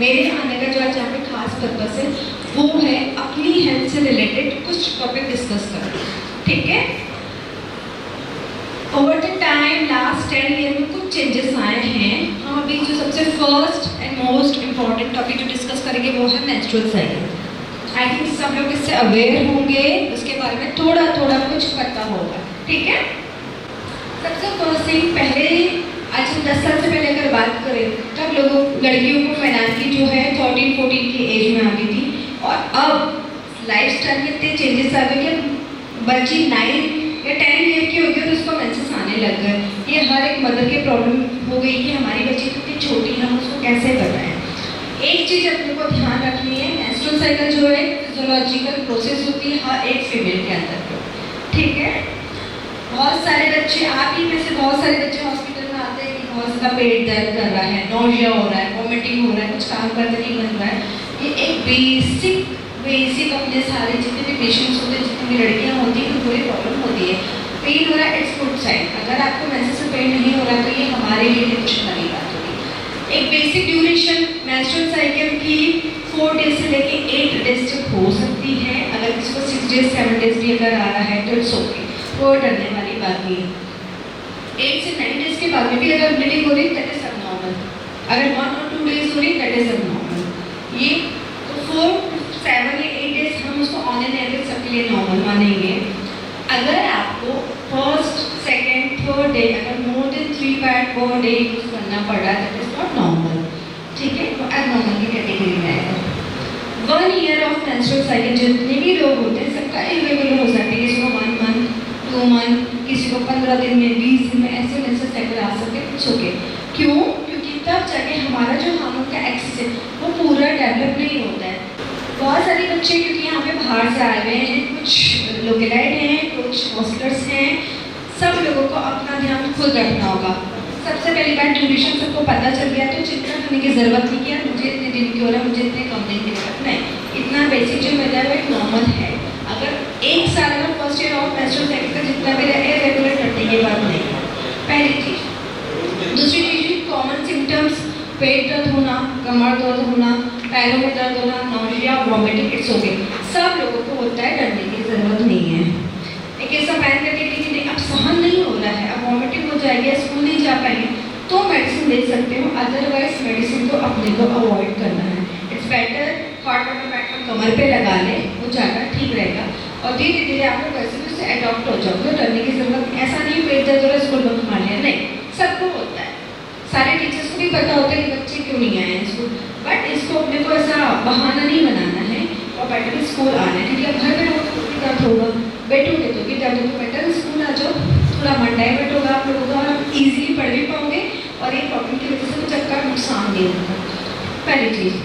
मेरे आने का जो आज यहाँ पे खास पर्पस है वो है अपनी हेल्थ से रिलेटेड कुछ टॉपिक डिस्कस करना, ठीक है। Over the time last 10 year में कुछ चेंजेस आए हैं। हम अभी जो सबसे first and most important topic जो डिस्कस करेंगे वो है मेंस्ट्रुअल साइकिल। आई थिंक सब लोग इससे अवेयर होंगे, उसके बारे में थोड़ा थोड़ा कुछ पता होगा, ठीक है। सबसे फर्स्ट थिंग, पहले आज हम 10 साल से पहले अगर बात करें तब लोगों लड़कियों को फाइनेंशियली जो है 13-14 की एज में आती थी, और अब लाइफ स्टाइल में इतने चेंजेस आ गए कि बच्ची 9 या 10 ईयर की होगी तो उसको मेंसेस आने लग गए। ये हर एक मदर की प्रॉब्लम हो गई कि हमारी बच्ची इतनी छोटी है, हम उसको कैसे बताएं। एक चीज़ अपने को ध्यान रखनी है, मेंस्ट्रुअल साइकिल जो है फिजियोलॉजिकल प्रोसेस होती है हर एक फीमेल के अंदर, ठीक है। बहुत सारे बच्चे, आप ही में से बहुत सारे बच्चे हॉस्पिटल में आते हैं कि बहुत ज़्यादा पेट दर्द कर रहा है, नोजिया हो रहा है, वॉमिटिंग हो रहा है, कुछ काम करने नहीं बन रहा है। ये एक बेसिक अपने सारे जितने भी पेशेंट्स होते हैं, जितनी भी लड़कियाँ होती हैं, तो पूरी प्रॉब्लम होती है। पेन हो रहा है, इट्स गुड साइन। अगर आपको मेंसेस से पेन नहीं हो रहा तो ये हमारे लिए टेंशन वाली बात होगी। एक बेसिक ड्यूरेशन मेंस्ट्रुअल साइकिल की 4 डेज से लेके 8 डेज तक हो सकती है। अगर किसी को 6 डेज 7 डेज भी अगर आ रहा है तो इट्स ओके, कोई डरने वाली बात नहीं है। 8 से 9 डेज के बाद में भी अगर ब्लीडिंग हो रही है दैट इज अबनॉर्मल। अगर 1 और 2 डेज हो रही है दैट इज अबनॉर्मल। ये तो 4, 7 या 8 डेज हम उसको ऑन एन एवरेज सबके लिए नॉर्मल मानेंगे। अगर आपको फर्स्ट, सेकेंड, थर्ड डे अगर more than 3 pad per day use करना पड़ा दैट इज नॉट नॉर्मल, ठीक है, वो एबनॉर्मल की कैटेगरी में आएगा। 1 ईयर ऑफ मेंस्ट्रुअल साइकिल जितने भी लोग होते हैं सबका इरेगुलर हो सकता है। किसी को 1 मंथ, 2 मंथ, किसी को 15 दिन में, 20 दिन में ऐसे मेंस्ट्रुअल साइकिल आ सकते हैं, कुछ ओके। क्यों? क्योंकि तब जाके हमारा जो हार्मोन का एक्सेस है वो पूरा डेवलप नहीं होता है। बहुत सारे बच्चे क्योंकि यहाँ पे बाहर से आए हुए हैं, कुछ लोकेलाइट हैं, कुछ हॉस्टलर्स हैं, सब लोगों को अपना ध्यान खुद रखना होगा। सबसे पहली बात, ड्यूरेशन सबको पता चल गया तो चिंता करने की ज़रूरत नहीं कि यार मुझे इतने दिन की हो रहा है, मुझे इतने कम दिन की हो रहा है, नहीं। इतना बेसिक जो मिल रहा है वो एक नॉर्मल है। अगर 1 साल में first year of menstrual cycle का जितना भी रहे रेगुलर करने की बात नहीं है, पहली चीज़। दूसरी चीज़, कॉमन सिम्टम्स, पेट दर्द होना, कमर दर्द होना, पैरों में दर्द होना, नोजिया, वॉमिटिंग, इट्स ओके, सब लोगों को होता है, डरने की ज़रूरत नहीं है। एक ऐसा पैन करके कि नहीं अब सहन नहीं हो रहा है, अब वॉमिटिंग हो जाएगी, स्कूल नहीं जा पाएंगे तो मेडिसिन ले सकते हो, अदरवाइज मेडिसिन को अपने को अवॉइड करना है। It's better hot water pack हम कमर पे लगा लें, वो ज़्यादा ठीक रहेगा, और धीरे धीरे आप लोग वैसे भी उससे अडॉप्ट हो जाओगे, डरने की ज़रूरत। ऐसा नहीं पेट दर्द हो रहा है स्कूल बंक मार लिया, नहीं, सबको होता है। सारे टीचर्स को भी पता होता है कि बच्चे क्यों नहीं आए स्कूल, बट इसको अपने को ऐसा बहाना नहीं बनाना है और बेटर स्कूल आना है। क्योंकि अब घर पे रहोगे तो भी दर्द होगा, बैठोगे तो भी दर्द होगा, बेटर स्कूल आ जाओ, थोड़ा मन डाइवर्ट होगा आप लोगों का और आप ईजिली पढ़ भी पाओगे और एक प्रॉब्लम की वजह से कुछ आपका नुकसान नहीं होगा। पहली चीज़,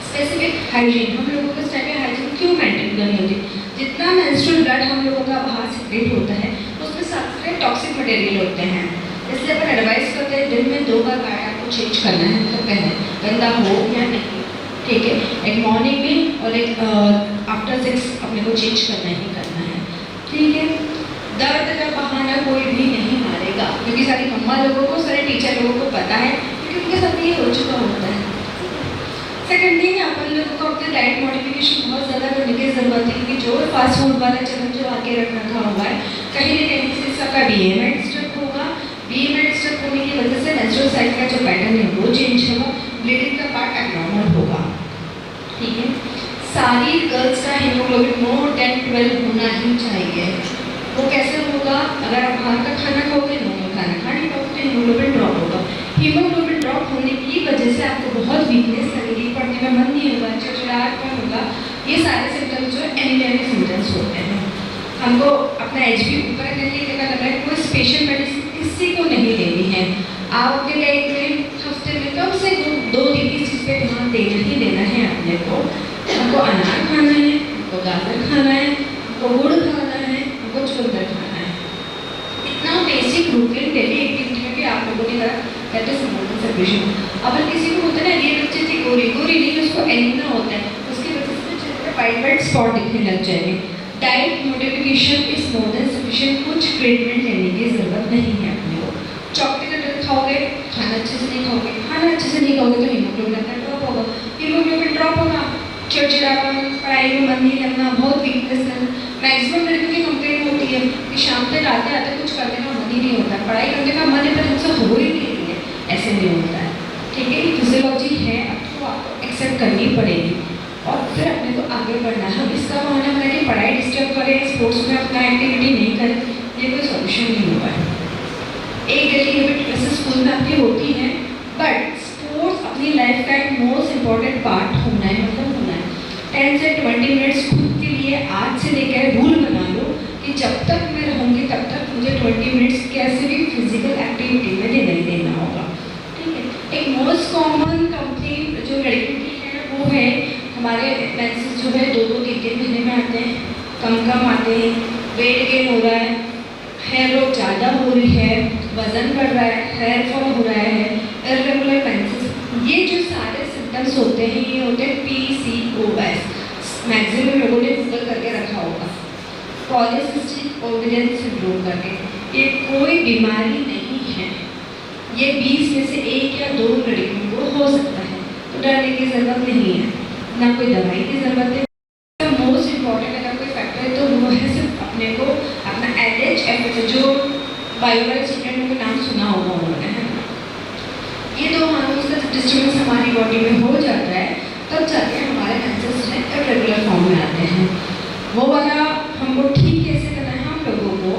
स्पेसिफिक हाइजीन। हम लोगों को इस टाइप के हाइजीन क्यों मेंटेन करनी होती है? जितना मेंस्ट्रुअल ब्लड हम लोगों का बाहर सेक्रेट होता है उसमें सबसे टॉक्सिक मटेरियल होते हैं, इसलिए अपन एडवाइस करते हैं दिन में 2 बार पैड आपको चेंज करना है, तो पहले गंदा हो या नहीं, ठीक है। एक मॉर्निंग में और एक आफ्टर 6 अपने को चेंज करना ही करना है, ठीक है। दर्द का बहाना कोई भी नहीं मारेगा, क्योंकि सारी मम्मा लोगों को, सारे टीचर लोगों को पता है, क्योंकि उनके साथ ये हो चुका होता है। सेकेंड थिंग, अपन लोगों को अपने डाइट मॉडिफिकेशन बहुत ज़्यादा करने की ज़रूरत है, क्योंकि जो फास्ट फूड वाला चलन जो आके रख रखा हुआ है कहीं ना कहीं से सबका BMI डिस्टर्ब होगा। BMI डिस्टर्ब होने की वजह से मेंस्ट्रुअल साइकिल का जो पैटर्न है वो चेंज होगा, ब्लीडिंग का पार्ट एबनॉर्मल होगा, ठीक है। सारी गर्ल्स का हीमोग्लोबिन मोर देन 12 होना ही चाहिए। वो कैसे होगा? अगर आप बाहर का खाना खाओगे, नॉर्मल खाना खा नहीं पाओगे तो हीमोग्लोबिन ड्रॉप होगा। हीमोग्लोबिन ड्रॉप होने की वजह से आपको बहुत वीकनेस लगेगी, पढ़ने में मन नहीं होगा, चिड़चिड़ाहट होगा, ये सारे सिम्टम्स जो एनीमिया के सिम्टम्स होते हैं। हमको अपना HB ऊपर करने की जगह लग रहा है, कोई स्पेशल मेडिसिन किसी को नहीं लेनी है। आप अपने लाइफ में हफ्ते में कम से कम 2-3 चीज़ पे ध्यान देना ही देना है अपने को। हमको अनार खाना है, हमको गाजर खाना है, हमको गुड़ खाना है, हमको चुकंदर खाना है। इतना बेसिक रूटीन डेली एक्टिविटी में भी आप लोगों ने करा, that is more than sufficient. अब किसी को होता है ना, ये बच्चे थी गोरी नहीं, उसको एनीमिया होता है, उसकी वजह से चेहरे पे वाइट स्पॉट दिखने लग जाएंगे। Diet modification is more than sufficient, कुछ ट्रीटमेंट लेने की ज़रूरत नहीं है अपने को। चॉकलेट खाओगे, खाना अच्छे से नहीं खाओगे, खाना अच्छे से नहीं खाओगे तो हीमोग्लोबिन ड्रॉप होगा। हीमोग्लोबिन ड्रॉप होगा, चिड़चिड़ापन, पढ़ाई में मन नहीं लगना, बहुत वीकनेस। मैक्सिमम लड़कियों की कंप्लेंट होती है कि शाम तक आते आते कुछ करने का मन ही नहीं होता, पढ़ाई करने का मन है पर हमसे हो ही नहीं रही है, ऐसे नहीं होता है। ठीक है, ये फिजियोलॉजी है, अब तो आपको एक्सेप्ट करनी पड़ेगी और फिर अपने को आगे बढ़ना है। हम इसका बहाना बना कि पढ़ाई डिस्टर्ब करें, स्पोर्ट्स में अपना एक्टिविटी नहीं करें, ये कोई सोल्यूशन नहीं हुआ है। एक डेली हैबिट वैसे स्कूल में आपकी होती है, बट स्पोर्ट्स अपनी लाइफ का एक मोस्ट इम्पॉर्टेंट पार्ट होना है, मतलब होना है। 10 से 20 मिनट्स खुद के लिए आज से लेकर रूल बना लो कि जब तक मैं रहूँगी तब तक मुझे 20 मिनट्स कैसे भी फिजिकल एक्टिविटी में देना ही देना होगा। ठीक है, एक मोस्ट कॉमन कंप्लेंट जो लड़कियों की है वो है हमारे मेंसेस जो है 2-2, 3-3 महीने में आते हैं, कम आते हैं, वेट गेन हो रहा है, हेयर ग्रोथ ज़्यादा हो रही है, वजन बढ़ रहा है, हेयर फॉल हो रहा है, इर्रेगुलर मेंसेस, ये जो सारे सिम्टम्स होते हैं ये होते हैं PCOS। मैक्सिमम लोगों ने गूगल करके रखा होगा, पॉलीसिस्टिक ओवेरियन सिंड्रोम करके। ये कोई बीमारी नहीं है, ये 20 में से 1 या 2 लड़कियों को हो सकता है, तो डरने की ज़रूरत नहीं है, ना कोई दवाई की ज़रूरत है। मोस्ट इम्पॉर्टेंट अगर कोई फैक्टर है तो वो है सिर्फ अपने को अपना LH FSH, जो बायोलॉजी स्टूडेंट का नाम सुना होगा उन्होंने, है ना। ये 2 हार्मोन्स का डिस्टर्बेंस हमारी बॉडी में हो जाता है, तब जाके हमारे मेंसेस हैं इर्रेगुलर फॉर्म में आते हैं। वो वाला हमको ठीक कैसे करना है, हम लोगों को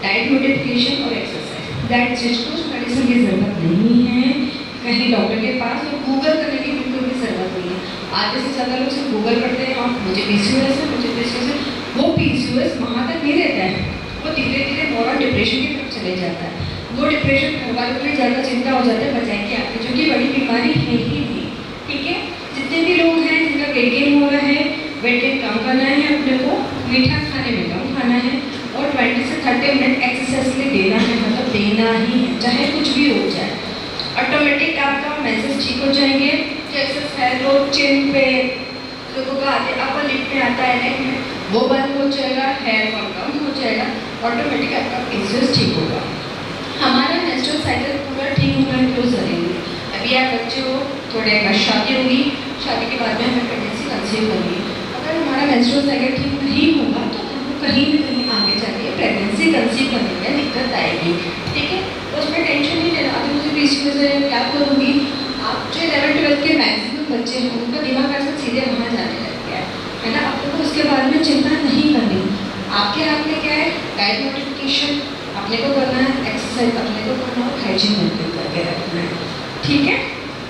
डाइट मॉडिफिकेशन और एक्सरसाइज, दैट्स इट। कुछ मेडिसिन की ज़रूरत नहीं है, कहीं डॉक्टर के पास और गूगल करने की बिल्कुल भी ज़रूरत नहीं है। आधे से ज़्यादा लोग सिर्फ गूगल करते हैं और मुझे PCOS है, मुझे PCOS है। वो PCOS वहाँ तक नहीं रहता है, वो धीरे धीरे मोर डिप्रेशन की तरफ चले जाता है। वो डिप्रेशन घर वालों के लिए ज़्यादा चिंता हो जाता है बचाए कि आपकी, जो कि बड़ी बीमारी है ही नहीं। ठीक है, जितने भी लोग हैं जिनका वेट गेन हो रहा है, वेट गेन कम करना है, अपने को मीठा खाने में कम खाना है और 20 से 30 मिनट एक्सरसाइज के लिए देना है, मतलब देना ही है, चाहे कुछ भी हो जाए। ऑटोमेटिक आपका मेंसेस ठीक हो जाएंगे। जो एक्सरसाइज लो चिन पे, लोगों का आते अपर लिप में आता है, नेक में, वो बंद हो जाएगा, हेयर फॉल कम हो जाएगा, ऑटोमेटिक आपका PCOS ठीक होगा। हमारा मेंस्ट्रुअल साइकिल पूरा ठीक होना क्यों ज़रूरी है? अभी आप बच्चे हो, थोड़े बाद शादी होगी, शादी के बाद में हमें प्रेगनेंसी कंसीव करनी है। अगर हमारा मेंस्ट्रुअल साइकिल ठीक नहीं होगा तो हमको कहीं ना कहीं आगे जाके प्रेगनेंसी कंसीव करने में दिक्कत आएगी। ठीक है, तो उसमें टेंशन नहीं लेना। अभी मुझे PCOS है, क्या करूँगी? आप जो 11-12 के मैक्सिमम बच्चे हैं उनका दिमाग